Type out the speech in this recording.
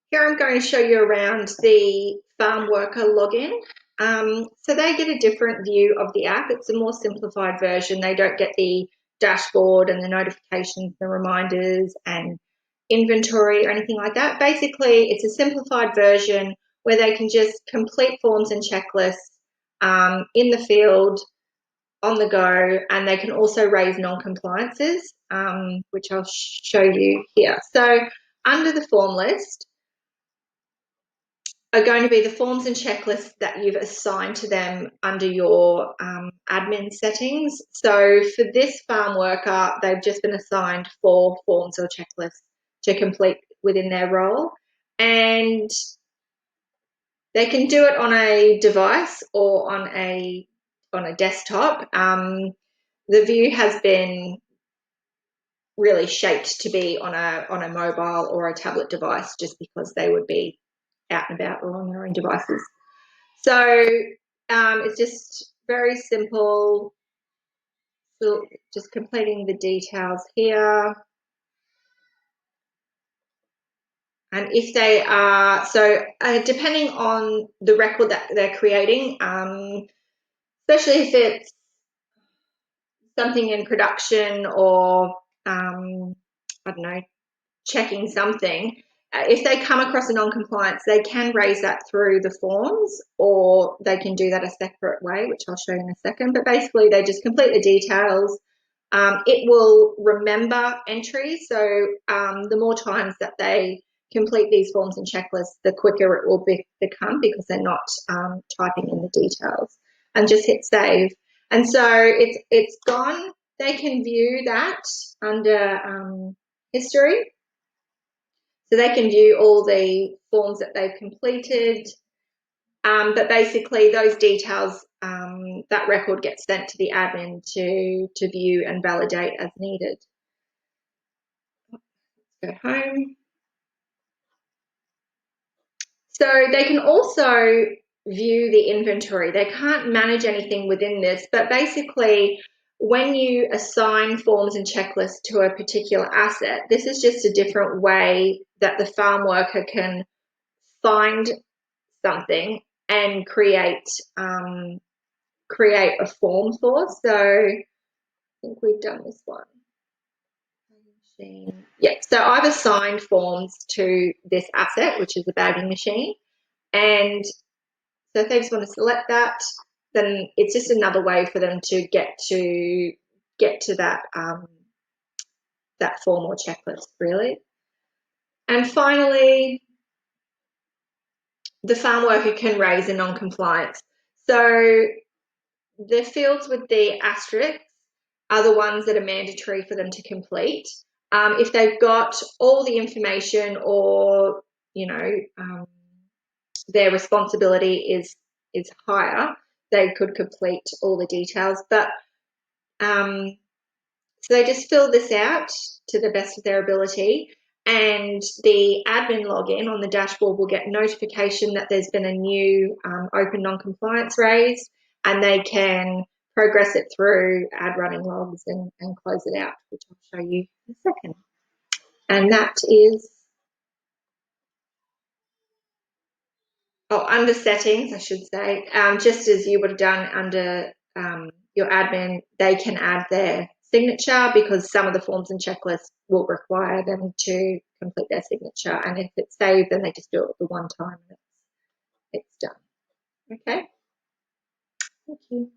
Here I'm going to show you around the farm worker login. So they get a different view of the app. It's a more simplified version. They don't get the dashboard and the notifications, the reminders and inventory or anything like that. Basically, it's a simplified version where they can just complete forms and checklists in the field, on the go, and they can also raise non-compliances, which I'll show you here. So under the form list are going to be the forms and checklists that you've assigned to them under your admin settings. So for this farm worker, they've just been assigned 4 forms or checklists to complete within their role, and they can do it on a device or on a desktop. The view has been really shaped to be on a mobile or a tablet device, just because they would be out and about or on their own devices. So it's just very simple, so just completing the details here. And if they are, depending on the record that they're creating, especially if it's something in production or, I don't know, checking something, if they come across a non-compliance, they can raise that through the forms, or they can do that a separate way, which I'll show you in a second. But basically, they just complete the details. It will remember entries, so the more times that they complete these forms and checklists, the quicker it will become, because they're not typing in the details. And just hit save. And so it's gone. They can view that under history. So they can view all the forms that they've completed, but basically those details, that record gets sent to the admin to view and validate as needed. Let's go home. So they can also view the inventory. They can't manage anything within this, but basically when you assign forms and checklists to a particular asset, this is just a different way that the farm worker can find something and create a form for. So I think we've done this one. Yeah, so I've assigned forms to this asset, which is the bagging machine. And so if they just want to select that, then it's just another way for them to get to that that form or checklist, really. And finally, the farm worker can raise a non-compliance. So the fields with the asterisks are the ones that are mandatory for them to complete. If they've got all the information, or their responsibility is higher, they could complete all the details. But so they just fill this out to the best of their ability, and the admin login on the dashboard will get notification that there's been a new open non-compliance raised, and they can progress it through, add running logs and close it out, which I'll show you in a second. And that is, under settings, I should say, just as you would have done under your admin, they can add their signature, because some of the forms and checklists will require them to complete their signature. And if it's saved, then they just do it the one time and it's done. Okay. Thank you.